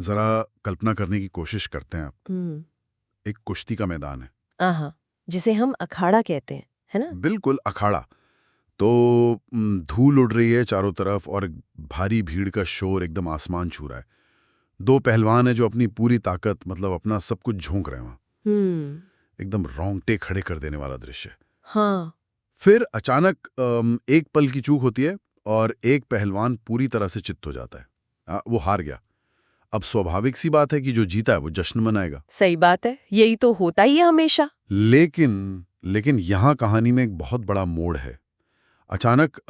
जरा कल्पना करने की कोशिश करते हैं आप। हम्म। एक कुश्ती का मैदान है। आहा, जिसे हम अखाड़ा कहते हैं, है ना? बिल्कुल अखाड़ा। तो धूल उड़ रही है चारों तरफ और भारी भीड़ का शोर एकदम आसमान छू रहा है। दो पहलवान हैं जो अपनी पूरी ताकत मतलब अपना सब कुछ झोंक रहे हैं वहाँ। हम्म। एकदम रोंगटे खड़े कर देने वाला दृश्य। हाँ। फिर अचानक एक पल की चूक होती है और एक पहलवान पूरी तरह से चित्त हो जाता है। वो हार गया। अब स्वाभाविक सी बात है कि जो जीता है वो जश्न मनाएगा। सही बात है, यही तो होता ही है हमेशा। लेकिन लेकिन यहाँ कहानी में एक बहुत बड़ा मोड़ है। अचानक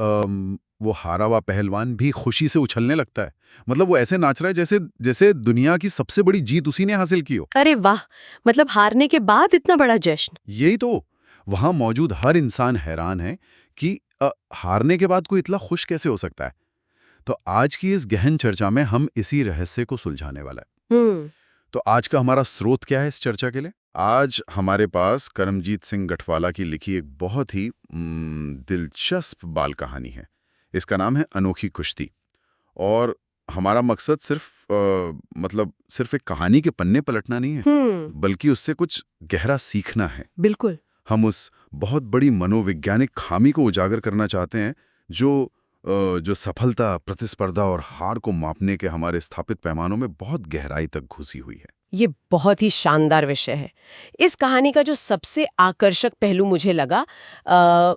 वो हारा हुआ पहलवान भी खुशी से उछलने लगता है। मतलब वो ऐसे नाच रहा है जैसे जैसे दुनिया की सबसे बड़ी जीत उसी ने हासिल की हो। अरे वाह! मतलब हारने के बाद इतना बड़ा जश्न। यही तो। वहां मौजूद हर इंसान हैरान है कि हारने के बाद कोई इतना खुश कैसे हो सकता है। तो आज की इस गहन चर्चा में हम इसी रहस्य को सुलझाने वाला है। हम्म। तो आज का हमारा स्रोत क्या है इस चर्चा के लिए? आज हमारे पास करमजीत सिंह गठवाला की लिखी एक बहुत ही दिलचस्प बाल कहानी है। इसका नाम है अनोखी कुश्ती। और हमारा मकसद मतलब सिर्फ एक कहानी के पन्ने पलटना नहीं है, बल्कि उससे कुछ गहरा सीखना है। बिल्कुल। हम उस बहुत बड़ी मनोवैज्ञानिक खामी को उजागर करना चाहते हैं जो सफलता, प्रतिस्पर्धा और हार को मापने के हमारे स्थापित पैमानों में बहुत गहराई तक घुसी हुई है। ये बहुत ही शानदार विषय है। इस कहानी का जो सबसे आकर्षक पहलू मुझे लगा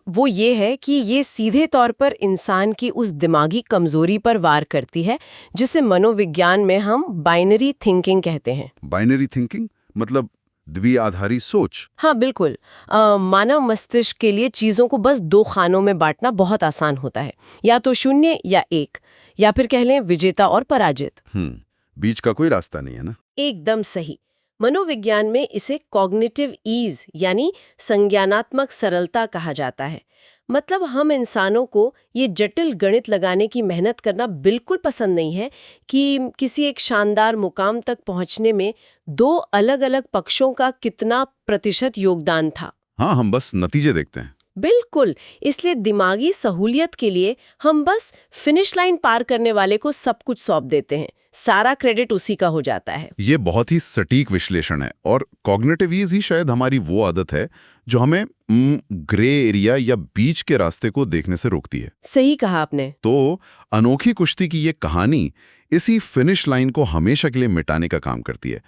वो ये है कि ये सीधे तौर पर इंसान की उस दिमागी कमजोरी पर वार करती है जिसे मनोविज्ञान में हम बाइनरी थिंकिंग कहते हैं। बाइनरी थिंकिंग मतलब द्विआधारी सोच। हाँ, बिल्कुल। मानव मस्तिष्क के लिए चीजों को बस दो खानों में बांटना बहुत आसान होता है, या तो शून्य या एक, या फिर कह लें विजेता और पराजित। बीच का कोई रास्ता नहीं है ना? एकदम सही। मनोविज्ञान में इसे कॉग्निटिव ईज यानी संज्ञानात्मक सरलता कहा जाता है। मतलब हम इंसानों को ये जटिल गणित लगाने की मेहनत करना बिल्कुल पसंद नहीं है कि किसी एक शानदार मुकाम तक पहुंचने में दो अलग-अलग पक्षों का कितना प्रतिशत योगदान था। हाँ, हम बस नतीजे देखते हैं। बिल्कुल। इसलिए दिमागी सहूलियत के लिए हम बस फिनिश लाइन पार करने वाले को सब कुछ सौंप देते हैं। सारा क्रेडिट उसी का हो जाता है। ये बहुत ही सटीक विश्लेषण है। और कॉग्निटिव ईज ही शायद हमारी वो आदत है जो हमें ग्रे एरिया या बीच के रास्ते को देखने से रोकती है। सही कहा आपने। तो अनोखी कुश्ती की ये कहानी इसी फिनिश लाइन को हमेशा के लिए मिटाने का काम करती है।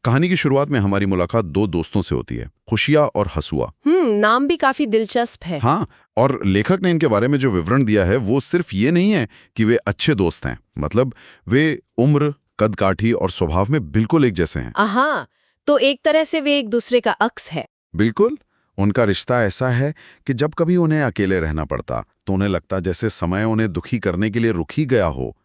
कहानी की शुरुआत में हमारी मुलाकात दो दोस्तों से होती है, खुशिया और हसुआ। नाम भी काफी दिलचस्प है। हाँ, और लेखक ने इनके बारे में जो विवरण दिया है वो सिर्फ ये नहीं है कि वे अच्छे दोस्त हैं। मतलब वे उम्र, कद-काठी और स्वभाव में बिल्कुल एक जैसे हैं। आहा, तो एक तरह से वे एक दूसरे का अक्स है। बिल्कुल। उनका रिश्ता ऐसा है कि जब कभी उन्हें अकेले रहना पड़ता तो उन्हें लगता जैसे समय उन्हें दुखी करने के लिए रुक ही गया हो।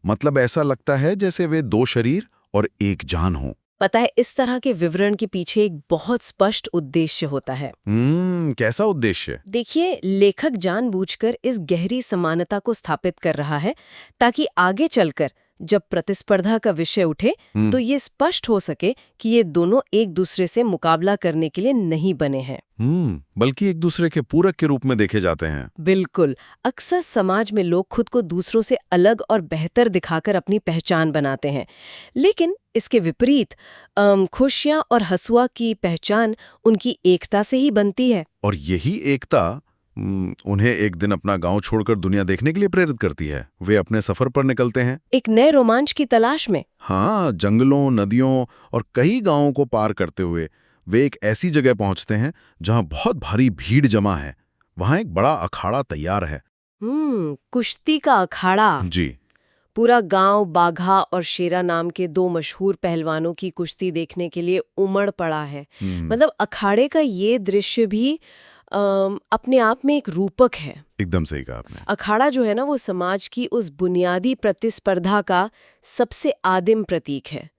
मतलब ऐसा लगता है जैसे वे दो शरीर और एक जान हो। पता है, इस तरह के विवरण के पीछे एक बहुत स्पष्ट उद्देश्य होता है। कैसा उद्देश्य? देखिए, लेखक जानबूझकर इस गहरी समानता को स्थापित कर रहा है ताकि आगे चलकर जब प्रतिस्पर्धा का विषय उठे तो ये स्पष्ट हो सके कि ये दोनों एक दूसरे से मुकाबला करने के लिए नहीं बने हैं, बल्कि एक दूसरे के पूरक के रूप में देखे जाते हैं। बिल्कुल। अक्सर समाज में लोग खुद को दूसरों से अलग और बेहतर दिखाकर अपनी पहचान बनाते हैं, लेकिन इसके विपरीत खुशियां और हसुआ की पहचान उनकी एकता से ही बनती है। और यही एकता उन्हें एक दिन अपना गांव छोड़कर दुनिया देखने के लिए प्रेरित करती है। वे अपने सफर पर निकलते हैं, एक नए रोमांच की तलाश में। हाँ, जंगलों, नदियों और कई गांवों को पार करते हुए वे एक ऐसी जगह पहुंचते हैं जहां बहुत भारी भीड़ जमा है। वहां एक बड़ा अखाड़ा तैयार है। कुश्ती का अखाड़ा। जी। पूरा गांव बाघा और शेरा नाम के दो मशहूर पहलवानों की कुश्ती देखने के लिए उमड़ पड़ा है। मतलब अखाड़े का ये दृश्य भी अपने आप में एक रूपक है। एकदम सही कहा आपने। अखाड़ा जो है ना, वो समाज की उस बुनियादी प्रतिस्पर्धा का सबसे आदिम प्रतीक है,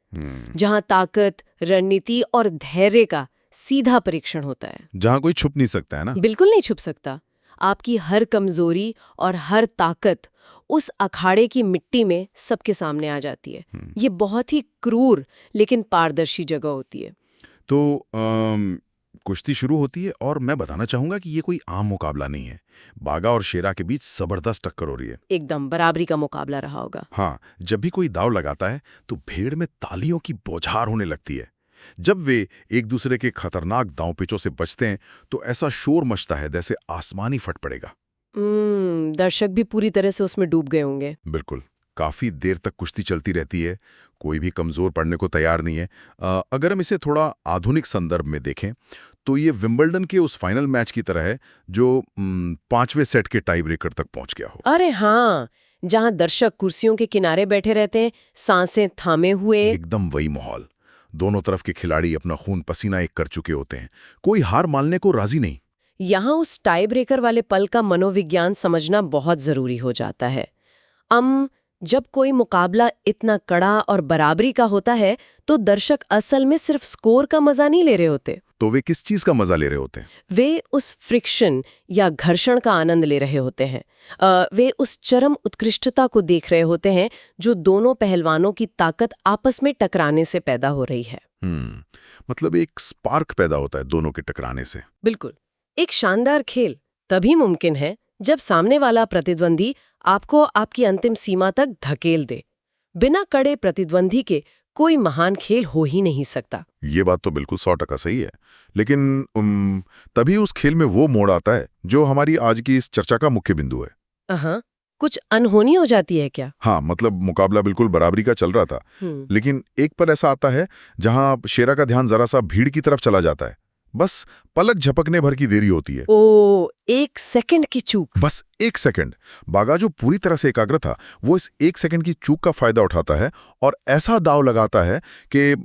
जहां ताकत, रणनीति और धैर्य का सीधा परीक्षण होता है। जहां कोई छुप नहीं सकता है ना? बिल्कुल नहीं छुप सकता। आपकी हर कमजोरी और हर ताकत उस अखाड़े की मिट्टी में सबके सामने आ जाती है। ये बहुत ही क्रूर लेकिन पारदर्शी जगह होती है। तो कुश्ती शुरू होती है और मैं बताना चाहूंगा कि ये कोई आम मुकाबला नहीं है। बाघा और शेरा के बीच जबरदस्त टक्कर हो रही है। एकदम बराबरी का मुकाबला रहा होगा। हाँ, जब भी कोई दाव लगाता है तो भीड़ में तालियों की बौछार होने लगती है। जब वे एक दूसरे के खतरनाक दांव-पेचों से बचते हैं तो ऐसा शोर मचता है जैसे आसमान ही फट पड़ेगा। दर्शक भी पूरी तरह से उसमें डूब गए होंगे। बिल्कुल, काफी देर तक कुश्ती चलती रहती है, कोई भी कमजोर पड़ने को तैयार नहीं है। अगर हम इसे थोड़ा आधुनिक संदर्भ में देखें तो ये विंबलडन के उस फाइनल मैच की तरह है जो 5वें सेट के टाई ब्रेकर तक पहुंच गया हो। अरे हाँ, जहाँ दर्शक कुर्सियों के किनारे बैठे रहते हैं, सांसें थामे हुए। एकदम वही माहौल। दोनों तरफ के खिलाड़ी अपना खून पसीना एक कर चुके होते हैं, कोई हार मानने को राजी नहीं। यहाँ उस टाई ब्रेकर वाले पल का मनोविज्ञान समझना बहुत जरूरी हो जाता है। जब कोई मुकाबला इतना कड़ा और बराबरी का होता है तो दर्शक असल में सिर्फ स्कोर का मजा नहीं ले रहे होते। तो वे किस चीज का मजा ले रहे होते हैं? वे उस फ्रिक्शन या घर्षण का आनंद ले रहे होते हैं। वे उस चरम उत्कृष्टता को देख रहे होते हैं जो दोनों पहलवानों की ताकत आपस में टकराने से पैदा हो रही है। मतलब एक स्पार्क पैदा होता है दोनों के टकराने से। बिल्कुल। एक शानदार खेल तभी मुमकिन है जब सामने वाला प्रतिद्वंदी आपको आपकी अंतिम सीमा तक धकेल दे। बिना कड़े प्रतिद्वंदी के कोई महान खेल हो ही नहीं सकता। ये बात तो बिल्कुल 100% सही है। लेकिन तभी उस खेल में वो मोड़ आता है जो हमारी आज की इस चर्चा का मुख्य बिंदु है। हाँ, कुछ अनहोनी हो जाती है क्या? हाँ, मतलब मुकाबला बिल्कुल बराबरी का चल रहा था, लेकिन एक पर ऐसा आता है जहां शेरा का ध्यान जरा सा भीड़ की तरफ चला जाता है। बस पलक झपकने भर की देरी होती है। ओ, 1 सेकंड की चूक। बस 1 सेकंड। बाघा जो पूरी तरह से एकाग्र था वो इस 1 सेकंड की चूक का फायदा उठाता है और ऐसा दाव लगाता है कि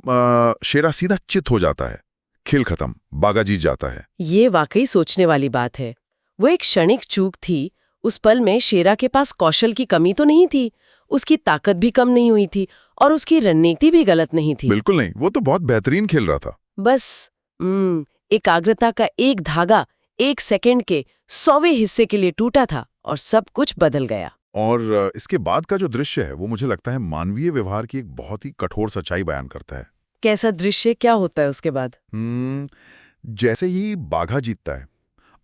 शेरा सीधा चित हो जाता है। खेल खत्म, बाघा जीत जाता है। ये वाकई सोचने वाली बात है। वो एक क्षणिक चूक थी। उस पल में शेरा के पास कौशल की कमी तो नहीं थी, उसकी ताकत भी कम नहीं हुई थी और उसकी रणनीति भी गलत नहीं थी। बिल्कुल नहीं, वो तो बहुत बेहतरीन खेल रहा था। बस एकाग्रता का एक धागा 1 सेकंड के 100वें हिस्से के लिए टूटा था और सब कुछ बदल गया। और इसके बाद का जो दृश्य है वो मुझे लगता है मानवीय व्यवहार की एक बहुत ही कठोर सच्चाई बयान करता है। कैसा दृश्य, क्या होता है उसके बाद? जैसे ही बाघा जीतता है,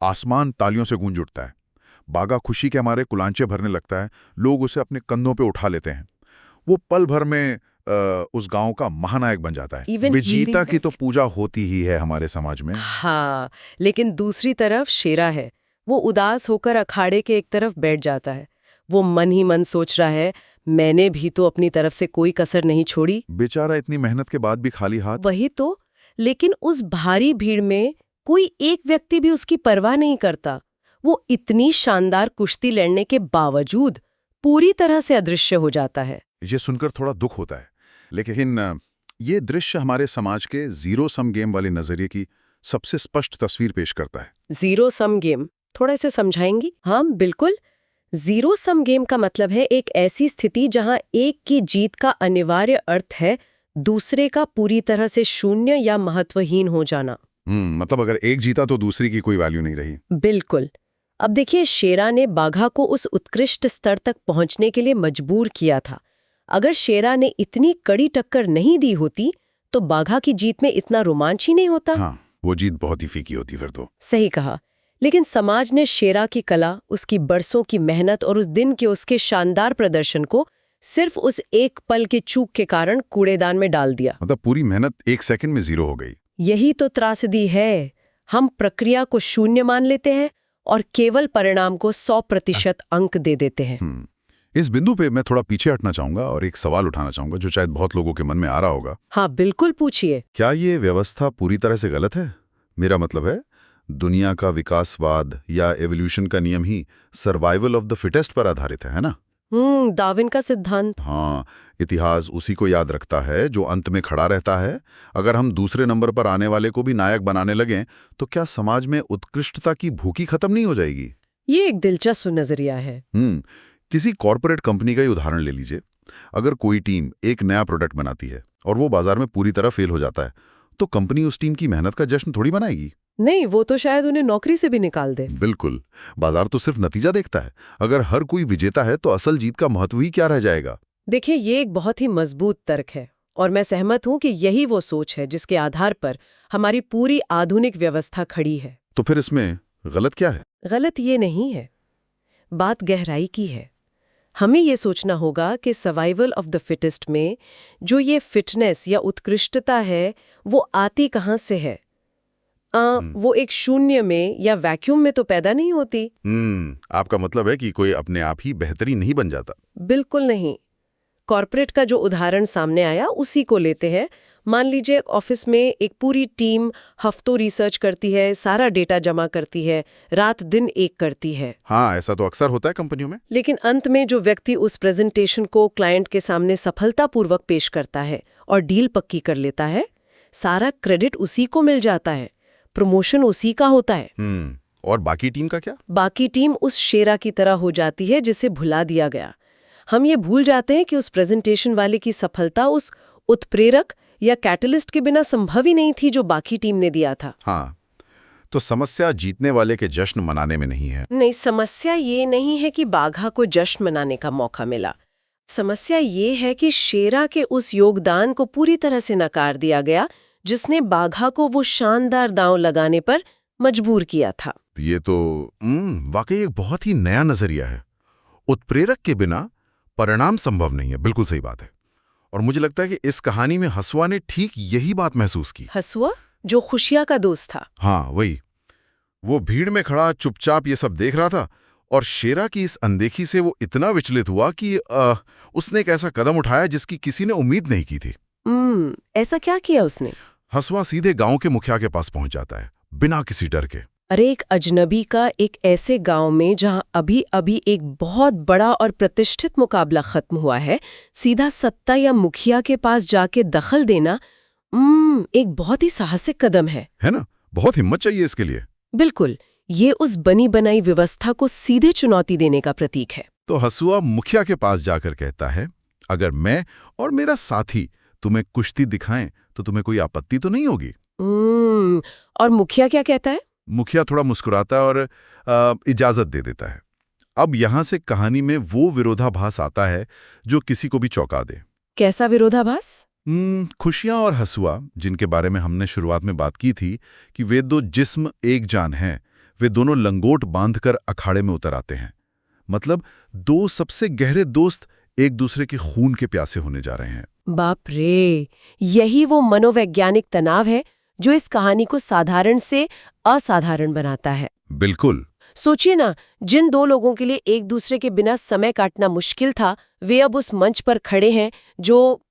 आसमान तालियों से गूंज उठता है। बाघा खुशी के हमारे कुलांचे भरने लगता है, लोग उसे अपने कंधों पे उठा लेते हैं। वो पल भर में उस गांव का महानायक बन जाता है। विजेता की तो पूजा होती ही है हमारे समाज में। हाँ, लेकिन दूसरी तरफ शेरा है। वो उदास होकर अखाड़े के एक तरफ बैठ जाता है। वो मन ही मन सोच रहा है, मैंने भी तो अपनी तरफ से कोई कसर नहीं छोड़ी। बेचारा इतनी मेहनत के बाद भी खाली हाथ। वही तो। लेकिन उस भारी भीड़ में कोई एक व्यक्ति भी उसकी परवाह नहीं करता। वो इतनी शानदार कुश्ती लड़ने के बावजूद पूरी तरह से अदृश्य हो जाता है। ये सुनकर थोड़ा दुख होता है, लेकिन ये दृश्य हमारे समाज के जीरो सम गेम वाले नजरिए की सबसे स्पष्ट तस्वीर पेश करता है। जीरो सम गेम, थोड़ा इसे समझाएंगी? हाँ बिल्कुल। जीरो सम गेम का मतलब है एक ऐसी स्थिति जहां एक की जीत का अनिवार्य अर्थ है दूसरे का पूरी तरह से शून्य या महत्वहीन हो जाना। मतलब अगर एक जीता तो दूसरी की कोई वैल्यू नहीं रही। बिल्कुल। अब देखिए, शेरा ने बाघा को उस उत्कृष्ट स्तर तक पहुंचने के लिए मजबूर किया था। अगर शेरा ने इतनी कड़ी टक्कर नहीं दी होती तो बाघा की जीत में इतना रोमांच ही नहीं होता। हाँ, वो जीत बहुत ही फीकी होती फिर तो। सही कहा। लेकिन समाज ने शेरा की कला, उसकी बरसों की मेहनत और उस दिन के उसके शानदार प्रदर्शन को सिर्फ उस एक पल के चूक के कारण कूड़ेदान में डाल दिया। मतलब पूरी मेहनत 1 सेकंड में जीरो हो गई। यही तो त्रासदी है। हम प्रक्रिया को शून्य मान लेते हैं और केवल परिणाम को 100% अंक दे देते हैं। इस बिंदु पे मैं थोड़ा पीछे हटना चाहूंगा और एक सवाल उठाना चाहूंगा जो शायद बहुत लोगों के मन में आ रहा होगा। हाँ बिल्कुल, पूछिए। क्या ये व्यवस्था पूरी तरह से गलत है? मेरा मतलब है, दुनिया का विकासवाद या एवोल्यूशन का नियम ही सर्वाइवल ऑफ द फिटेस्ट पर आधारित है ना? डार्विन का सिद्धांत। हाँ, इतिहास उसी को याद रखता है जो अंत में खड़ा रहता है। अगर हम दूसरे नंबर पर आने वाले को भी नायक बनाने लगें तो क्या समाज में उत्कृष्टता की भूखी खत्म नहीं हो जाएगी? ये एक दिलचस्प नजरिया है। किसी कॉर्पोरेट कंपनी का ही उदाहरण ले लीजिए। अगर कोई टीम एक नया प्रोडक्ट बनाती है और वो बाजार में पूरी तरह फेल हो जाता है तो कंपनी उस टीम की मेहनत का जश्न थोड़ी मनाएगी। नहीं, वो तो शायद उन्हें नौकरी से भी निकाल दे। बिल्कुल, बाजार तो सिर्फ नतीजा देखता है। अगर हर कोई विजेता है तो असल जीत का महत्व ही क्या रह जाएगा? देखिए, ये एक बहुत ही मजबूत तर्क है और मैं सहमत हूं कि यही वो सोच है जिसके आधार पर हमारी पूरी आधुनिक व्यवस्था खड़ी है। तो फिर इसमें गलत क्या है? गलत ये नहीं है, बात गहराई की है। हमें ये सोचना होगा कि सर्वाइवल ऑफ द फिटेस्ट में जो ये फिटनेस या उत्कृष्टता है वो आती कहाँ से है? वो एक शून्य में या वैक्यूम में तो पैदा नहीं होती। आपका मतलब है कि कोई अपने आप ही बेहतरीन नहीं बन जाता? बिल्कुल नहीं। कॉर्पोरेट का जो उदाहरण सामने आया उसी को लेते हैं। मान लीजिए ऑफिस में एक पूरी टीम हफ्तों रिसर्च करती है, सारा डेटा जमा करती है, रात दिन एक करती है। हाँ, ऐसा तो अक्सर होता है कंपनियों में। लेकिन अंत में जो व्यक्ति उस प्रेजेंटेशन को क्लाइंट के सामने सफलतापूर्वक पेश करता है और डील पक्की कर लेता है, सारा क्रेडिट उसी को मिल जाता है, प्रमोशन उसी का होता है। और बाकी टीम का क्या? बाकी टीम उस शेरा की तरह हो जाती है जिसे भुला दिया गया। हम ये भूल जाते हैं कि उस प्रेजेंटेशन वाले की सफलता उस उत्प्रेरक या कैटलिस्ट के बिना संभव ही नहीं थी जो बाकी टीम ने दिया था। हाँ, तो समस्या जीतने वाले के जश्न मनाने में नहीं है। नहीं, समस्या ये नहीं है कि बाघा को जश्न मनाने का मौका मिला। समस्या ये है कि शेरा के उस योगदान को पूरी तरह से नकार दिया गया जिसने बाघा को वो शानदार दांव लगाने पर मजबूर किया था। ये तो वाकई एक बहुत ही नया नजरिया है। उत्प्रेरक के बिना परिणाम संभव नहीं है। बिल्कुल सही बात है। और मुझे लगता है कि इस कहानी में हसुआ ने ठीक यही बात महसूस की। हसुआ जो खुशिया का दोस्त था? हाँ, वही। वो भीड़ में खड़ा चुपचाप ये सब देख रहा था और शेरा की इस अनदेखी से वो इतना विचलित हुआ कि उसने एक ऐसा कदम उठाया जिसकी किसी ने उम्मीद नहीं की थी। ऐसा क्या किया उसने? हसुआ सीधे गांव के मुखिया के पास पहुंच जाता है, बिना किसी डर के। अरे, एक अजनबी का एक ऐसे गांव में जहां अभी अभी एक बहुत बड़ा और प्रतिष्ठित मुकाबला खत्म हुआ है, सीधा सत्ता या मुखिया के पास जाके दखल देना एक बहुत ही साहसिक कदम है ना? बहुत हिम्मत चाहिए इसके लिए। बिल्कुल, ये उस बनी बनाई व्यवस्था को सीधे चुनौती देने का प्रतीक है। तो हसुआ मुखिया के पास जाकर कहता है, अगर मैं और मेरा साथी तुम्हें कुश्ती दिखाएं तो तुम्हें कोई आपत्ति तो नहीं होगी? और मुखिया क्या कहता है? मुखिया थोड़ा मुस्कुराता और इजाजत दे देता है। अब यहां से कहानी में वो विरोधाभास आता है जो किसी को भी चौंका दे। कैसा विरोधाभास? खुशियां और हसुआ, जिनके बारे में हमने शुरुआत में बात की थी कि वे दो जिस्म एक जान हैं, वे दोनों लंगोट बांधकर अखाड़े में उतर आते हैं। मतलब दो सबसे गहरे दोस्त एक दूसरे के खून के प्यासे होने जा रहे हैं। बाप रे, यही वो मनोवैज्ञानिक तनाव है जो इस कहानी को साधारण से असाधारण बनाता है। बिल्कुल। सोचिए ना, जिन दो लोगों के लिए एक दूसरे के बिना समय काटना मुश्किल था, वे अब उस मंच पर खड़े हैं जो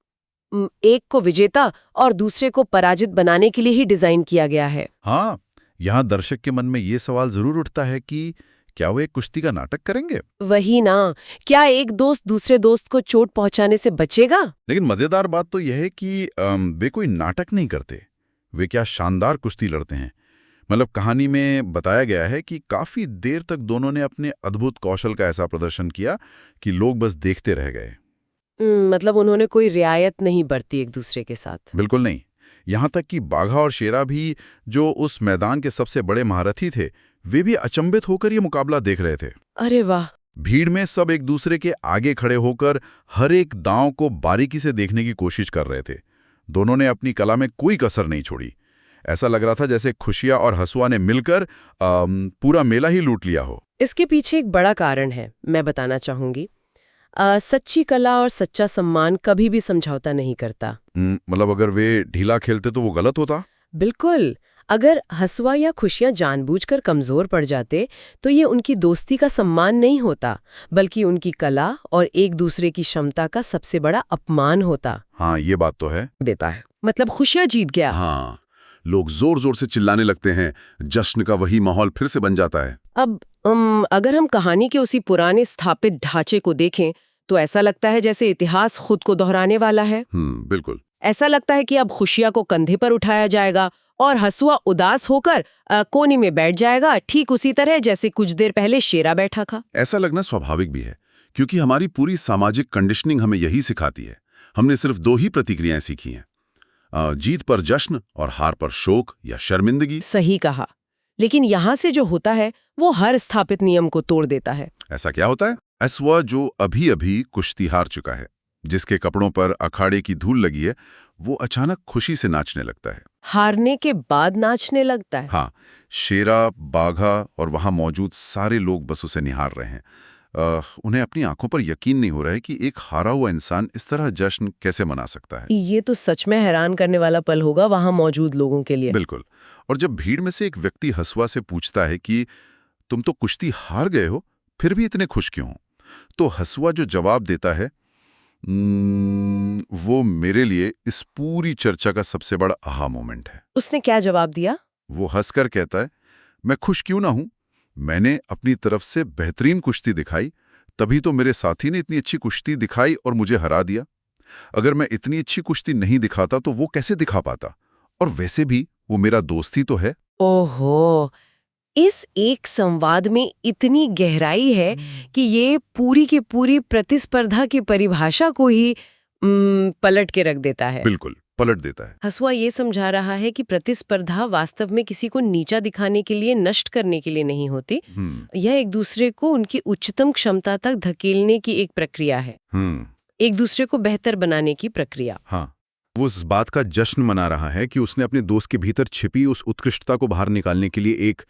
एक को विजेता और दूसरे को पराजित बनाने के लिए ही डिजाइन किया गया है। हाँ, यहाँ दर्शक के मन में ये सवाल जरूर उठता है कि क्या वो एक कुश्ती का नाटक करेंगे? वही ना, क्या एक दोस्त दूसरे दोस्त को चोट पहुंचाने से बचेगा? लेकिन मजेदार बात तो यह है कि वे कोई नाटक नहीं करते। वे क्या शानदार कुश्ती लड़ते हैं। मतलब कहानी में बताया गया है कि काफी देर तक दोनों ने अपने अद्भुत कौशल का ऐसा प्रदर्शन किया कि लोग बस देखते रह गए। मतलब उन्होंने कोई रियायत नहीं बरती एक दूसरे के साथ? बिल्कुल नहीं। यहाँ तक कि बाघा और शेरा भी, जो उस मैदान के सबसे बड़े महारथी थे, वे भी अचंभित होकर ये मुकाबला देख रहे थे। अरे वाह! भीड़ में सब एक दूसरे के आगे खड़े होकर हर एक दांव को बारीकी से देखने की कोशिश कर रहे थे। दोनों ने अपनी कला में कोई कसर नहीं छोड़ी। ऐसा लग रहा था जैसे खुशिया और हसुआ ने मिलकर पूरा मेला ही लूट लिया हो। इसके पीछे एक बड़ा कारण है, मैं बताना चाहूंगी। सच्ची कला और सच्चा सम्मान कभी भी समझौता नहीं करता। मतलब अगर वे ढीला खेलते तो वो गलत होता? बिल्कुल। अगर हसुआ या खुशियां जानबूझकर कमजोर पड़ जाते तो ये उनकी दोस्ती का सम्मान नहीं होता, बल्कि उनकी कला और एक दूसरे की क्षमता का सबसे बड़ा अपमान होता। हाँ, ये बात तो है। देता है। मतलब खुशियां जीत गया। हाँ, लोग जोर जोर से चिल्लाने लगते हैं, जश्न का वही माहौल फिर से बन जाता है। अब अगर हम कहानी के उसी पुराने स्थापित ढांचे को देखें तो ऐसा लगता है जैसे इतिहास खुद को दोहराने वाला है। बिल्कुल। ऐसा लगता है कि अब खुशियां को कंधे पर उठाया जाएगा और हसुआ उदास होकर कोने में बैठ जाएगा, ठीक उसी तरह जैसे कुछ देर पहले शेरा बैठा था। ऐसा लगना स्वाभाविक भी है, क्योंकि हमारी पूरी सामाजिक कंडीशनिंग हमें यही सिखाती है। हमने सिर्फ दो ही प्रतिक्रियाएं सीखी हैं, जीत पर जश्न और हार पर शोक या शर्मिंदगी। सही कहा। लेकिन यहाँ से जो होता है वो हर स्थापित नियम को तोड़ देता है। ऐसा क्या होता है? हसुआ जो अभी अभी कुश्ती हार चुका है, जिसके कपड़ों पर अखाड़े की धूल लगी है, वो अचानक खुशी से नाचने लगता है। हारने के बाद नाचने लगता है। हाँ, शेरा, बाघा और वहां मौजूद सारे लोग बस उसे निहार रहे हैं। उन्हें अपनी आंखों पर यकीन नहीं हो रहा है कि एक हारा हुआ इंसान इस तरह जश्न कैसे मना सकता है। ये तो सच में हैरान करने वाला पल होगा वहां मौजूद लोगों के लिए। बिल्कुल। और जब भीड़ में से एक व्यक्ति हसुआ से पूछता है कि तुम तो कुश्ती हार गए हो, फिर भी इतने खुश क्यों हो?" तो हसुआ जो जवाब देता है, वो मेरे लिए इस पूरी चर्चा का सबसे बड़ा आहा मोमेंट है। उसने क्या जवाब दिया? वो हंसकर कहता है, मैं खुश क्यों ना हूं, मैंने अपनी तरफ से बेहतरीन कुश्ती दिखाई, तभी तो मेरे साथी ने इतनी अच्छी कुश्ती दिखाई और मुझे हरा दिया। अगर मैं इतनी अच्छी कुश्ती नहीं दिखाता तो वो कैसे दिखा पाता? और वैसे भी वो मेरा दोस्त ही तो है। ओहो, इस एक संवाद में इतनी गहराई है कि ये पूरी की पूरी प्रतिस्पर्धा की परिभाषा को ही पलट के रख देता है। बिल्कुल, पलट देता है। हसुआ ये समझा रहा है कि प्रतिस्पर्धा वास्तव में किसी को नीचा दिखाने के लिए, नष्ट करने के लिए नहीं होती। यह एक दूसरे को उनकी उच्चतम क्षमता तक धकेलने की एक प्रक्रिया है। एक दूसरे को बेहतर बनाने की प्रक्रिया। हाँ, वो इस बात का जश्न मना रहा है कि उसने अपने दोस्त के भीतर छिपी उस उत्कृष्टता को बाहर निकालने के लिए एक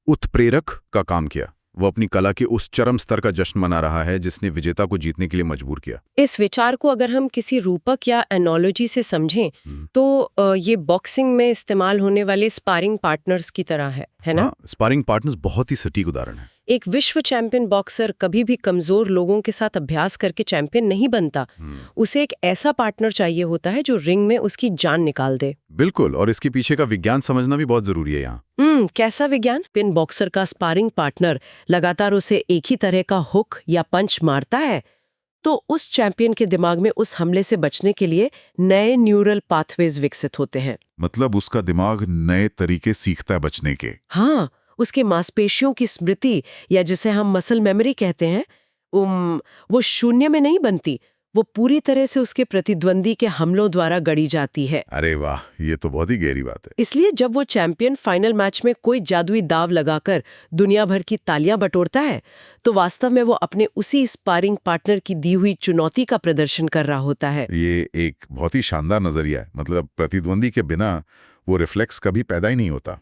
उत्प्रेरक का काम किया। वो अपनी कला के उस चरम स्तर का जश्न मना रहा है जिसने विजेता को जीतने के लिए मजबूर किया। इस विचार को अगर हम किसी रूपक या एनोलॉजी से समझें तो ये बॉक्सिंग में इस्तेमाल होने वाले स्पारिंग पार्टनर्स की तरह है ना? हाँ, स्पारिंग पार्टनर्स बहुत ही सटीक उदाहरण है। एक विश्व चैंपियन बॉक्सर कभी भी कमजोर लोगों के साथ अभ्यास करके चैंपियन नहीं बनता। उसे एक ऐसा पार्टनर चाहिए होता है जो रिंग में उसकी जान निकाल दे। बिल्कुल, और इसके पीछे का विज्ञान समझना भी बहुत जरूरी है यहाँ। कैसा विज्ञान? पिन बॉक्सर का स्पारिंग पार्टनर लगातार उसे एक ही तरह का हुक या पंच मारता है तो उस चैंपियन के दिमाग में उस हमले से बचने के लिए नए न्यूरल पाथवेज विकसित होते हैं। मतलब उसका दिमाग नए तरीके सीखता है बचने के। हाँ, उसके मांसपेशियों की स्मृति या जिसे हम मसल मेमोरी कहते हैं, वो शून्य में नहीं बनती, वो पूरी तरह से उसके प्रतिद्वंदी के हमलों द्वारा गढ़ी जाती है। अरे वाह, ये तो बहुत ही गहरी बात है। इसलिए जब वो चैंपियन फाइनल मैच में कोई जादुई दाव लगाकर दुनिया भर की तालियां बटोरता है तो वास्तव में वो अपने उसी स्पारिंग पार्टनर की दी हुई चुनौती का प्रदर्शन कर रहा होता है। ये एक बहुत ही शानदार नजरिया है। मतलब प्रतिद्वंदी के बिना वो रिफ्लेक्स कभी पैदा ही नहीं होता।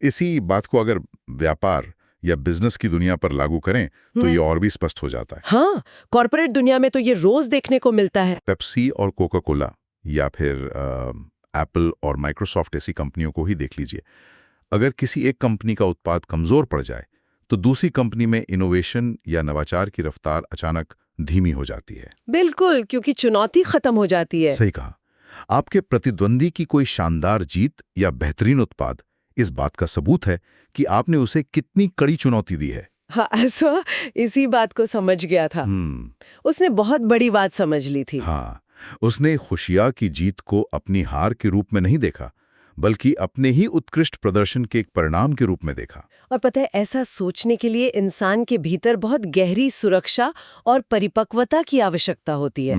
इसी बात को अगर व्यापार या बिजनेस की दुनिया पर लागू करें तो ये और भी स्पष्ट हो जाता है। हाँ, कॉर्पोरेट दुनिया में तो ये रोज देखने को मिलता है। पेप्सी और कोका कोला या फिर एप्पल और माइक्रोसॉफ्ट ऐसी कंपनियों को ही देख लीजिए। अगर किसी एक कंपनी का उत्पाद कमजोर पड़ जाए तो दूसरी कंपनी में इनोवेशन या नवाचार की रफ्तार अचानक धीमी हो जाती है। बिल्कुल, क्योंकि चुनौती खत्म हो जाती है। सही कहा। आपके प्रतिद्वंदी की कोई शानदार जीत या बेहतरीन उत्पाद इस बात का सबूत है कि आपने उसे कितनी कड़ी चुनौती दी है। हाँ, ऐसा इसी बात को समझ गया था। उसने बहुत बड़ी बात समझ ली थी। हाँ, उसने खुशिया की जीत को अपनी हार के रूप में नहीं देखा, बल्कि अपने ही उत्कृष्ट प्रदर्शन के एक परिणाम के रूप में देखा। और पता है, ऐसा सोचने के लिए इंसान के भीतर बहुत गहरी सुरक्षा और परिपक्वता की आवश्यकता होती है।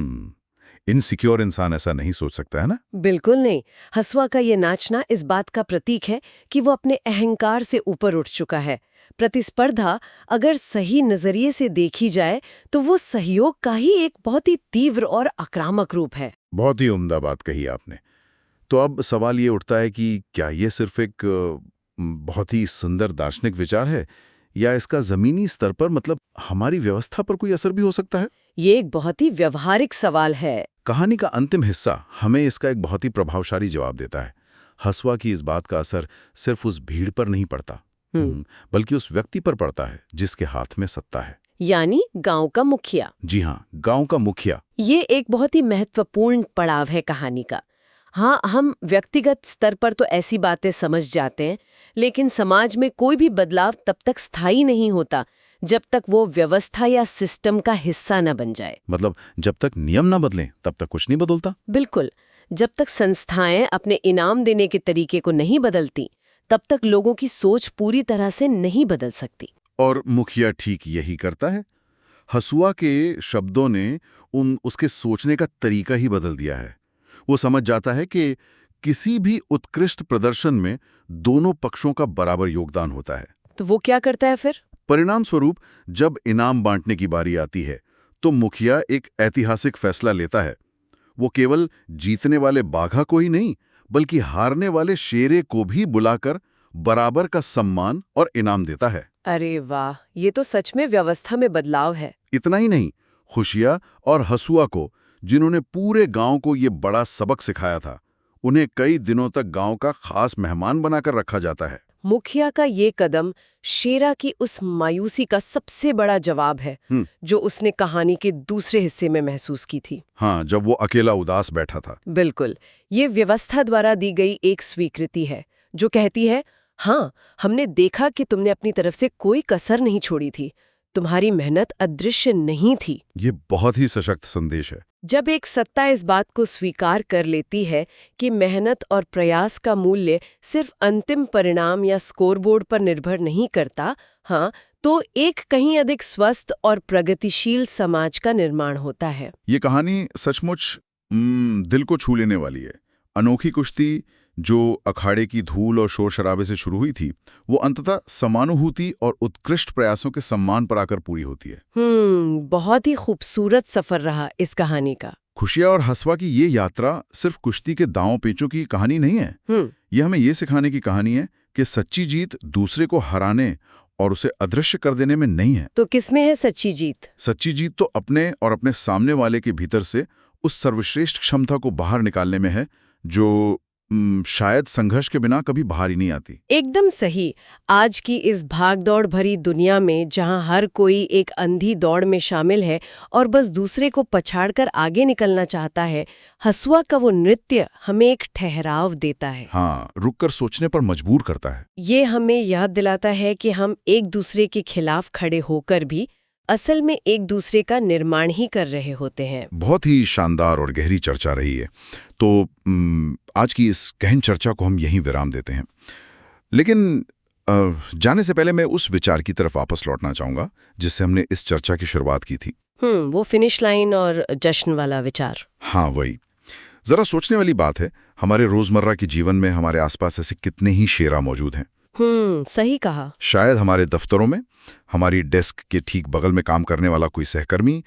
इनसिक्योर इंसान ऐसा नहीं सोच सकता है ना? बिल्कुल नहीं। हसुआ का ये नाचना इस बात का प्रतीक है कि वो अपने अहंकार से ऊपर उठ चुका है। प्रतिस्पर्धा अगर सही नजरिए से देखी जाए तो वो सहयोग का ही एक बहुत ही तीव्र और आक्रामक रूप है। बहुत ही उम्दा बात कही आपने। तो अब सवाल ये उठता है कि क्या ये सिर्फ एक बहुत ही सुंदर दार्शनिक विचार है या इसका जमीनी स्तर पर, मतलब हमारी व्यवस्था पर कोई असर भी हो सकता है? ये एक बहुत ही व्यवहारिक सवाल है। कहानी का अंतिम हिस्सा हमें इसका एक बहुत ही प्रभावशाली जवाब देता है। हसुआ की इस बात का असर सिर्फ उस भीड़ पर नहीं पड़ता, बल्कि उस व्यक्ति पर पड़ता है जिसके हाथ में सत्ता है, यानी गांव का मुखिया। जी हाँ, गांव का मुखिया। ये एक बहुत ही महत्वपूर्ण पड़ाव है कहानी का। हाँ, हम व्यक्तिगत स्तर पर तो ऐसी बातें समझ जाते हैं, लेकिन समाज में कोई भी बदलाव तब तक स्थायी नहीं होता जब तक वो व्यवस्था या सिस्टम का हिस्सा न बन जाए। मतलब जब तक नियम न बदलें तब तक कुछ नहीं बदलता। बिल्कुल, जब तक संस्थाएं अपने इनाम देने के तरीके को नहीं बदलती तब तक लोगों की सोच पूरी तरह से नहीं बदल सकती। और मुखिया ठीक यही करता है। हसुआ के शब्दों ने उसके सोचने का तरीका ही बदल दिया है। वो समझ जाता है कि किसी भी उत्कृष्ट प्रदर्शन में दोनों पक्षों का बराबर योगदान होता है। तो वो क्या करता है फिर? परिणाम स्वरूप जब इनाम बांटने की बारी आती है तो मुखिया एक ऐतिहासिक फैसला लेता है। वो केवल जीतने वाले बाघा को ही नहीं, बल्कि हारने वाले शेरे को भी बुलाकर बराबर का सम्मान और इनाम देता है। अरे वाह, ये तो सच में व्यवस्था में बदलाव है। इतना ही नहीं, खुशिया और हसुआ को, जिन्होंने पूरे गांव को ये बड़ा सबक सिखाया था, उन्हें कई दिनों तक गांव का खास मेहमान बनाकर रखा जाता है। मुखिया का ये कदम शेरा की उस मायूसी का सबसे बड़ा जवाब है जो उसने कहानी के दूसरे हिस्से में महसूस की थी। हाँ, जब वो अकेला उदास बैठा था। बिल्कुल, ये व्यवस्था द्वारा दी गई एक स्वीकृति है जो कहती है, हाँ, हमने देखा कि तुमने अपनी तरफ से कोई कसर नहीं छोड़ी थी, तुम्हारी मेहनत अदृश्य नहीं थी। ये बहुत ही सशक्त संदेश है। जब एक सत्ता इस बात को स्वीकार कर लेती है कि मेहनत और प्रयास का मूल्य सिर्फ अंतिम परिणाम या स्कोरबोर्ड पर निर्भर नहीं करता, हाँ, तो एक कहीं अधिक स्वस्थ और प्रगतिशील समाज का निर्माण होता है। ये कहानी सचमुच दिल को छू लेने वाली है। अनोखी कुश्ती, जो अखाड़े की धूल और शोर शराबे से शुरू हुई थी, वो अंततः समानुभूति और उत्कृष्ट प्रयासों के सम्मान पर आकर पूरी होती है। बहुत ही खूबसूरत सफर रहा इस कहानी का। खुशिया और हसवा की ये यात्रा सिर्फ कुश्ती के दांव पेचों की कहानी नहीं है। ये हमें ये सिखाने की कहानी है कि सच्ची जीत दूसरे को हराने और उसे अदृश्य कर देने में नहीं है। तो किसमें है सच्ची जीत? सच्ची जीत तो अपने और अपने सामने वाले के भीतर से उस सर्वश्रेष्ठ क्षमता को बाहर निकालने में है, जो शायद संघर्ष के बिना कभी बाहर ही नहीं आती। एकदम सही। आज की इस भागदौड़ भरी दुनिया में जहां हर कोई एक अंधी दौड़ में शामिल है और बस दूसरे को पछाड़कर आगे निकलना चाहता है, हसुआ का वो नृत्य हमें एक ठहराव देता है। हाँ, रुककर सोचने पर मजबूर करता है। ये हमें याद दिलाता है कि हम एक दूसरे के खिलाफ खड़े होकर भी असल में एक दूसरे का निर्माण ही कर रहे होते हैं। बहुत ही शानदार और गहरी चर्चा रही है। तो आज की इस गहन चर्चा को हम यहीं विराम देते हैं। लेकिन जाने से पहले मैं उस विचार की तरफ वापस लौटना चाहूंगा जिससे हमने इस चर्चा की शुरुआत की थी। वो फिनिश लाइन और जश्न वाला विचार। हाँ, वही। जरा सोचने वाली बात है, हमारे रोजमर्रा के जीवन में हमारे आसपास ऐसे कितने ही शेरा मौजूद हैं। सही कहा। शायद हमारे दफ्तरों में, हमारी डेस्क के ठीक बगल में काम करने वाला कोई सहकर्मी,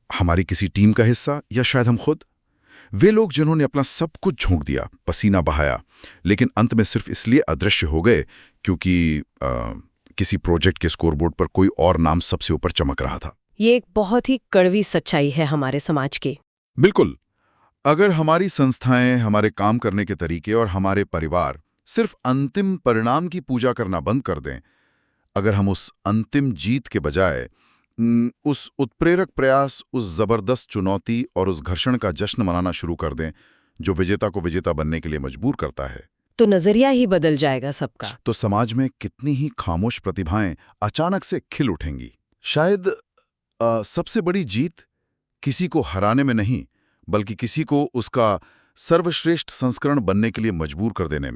हमारी किसी टीम का हिस्सा, या शायद हम खुद। वे लोग जिन्होंने अपना सब कुछ झोंक दिया, पसीना बहाया, लेकिन अंत में सिर्फ इसलिए अदृश्य हो गए क्योंकि किसी प्रोजेक्ट के स्कोरबोर्ड पर कोई और नाम सबसे ऊपर चमक रहा था। ये एक बहुत ही कड़वी सच्चाई है हमारे समाज की। बिल्कुल। अगर हमारी संस्थाएं, हमारे काम करने के तरीके और हमारे परिवार सिर्फ अंतिम परिणाम की पूजा करना बंद कर दें, अगर हम उस अंतिम जीत के बजाय उस उत्प्रेरक प्रयास, उस जबरदस्त चुनौती और उस घर्षण का जश्न मनाना शुरू कर दें जो विजेता को विजेता बनने के लिए मजबूर करता है, तो नजरिया ही बदल जाएगा सबका। तो समाज में कितनी ही खामोश प्रतिभाएं अचानक से खिल उठेंगी। शायद सबसे बड़ी जीत किसी को हराने में नहीं, बल्कि किसी को उसका सर्वश्रेष्ठ संस्करण बनने के लिए मजबूर कर देने में।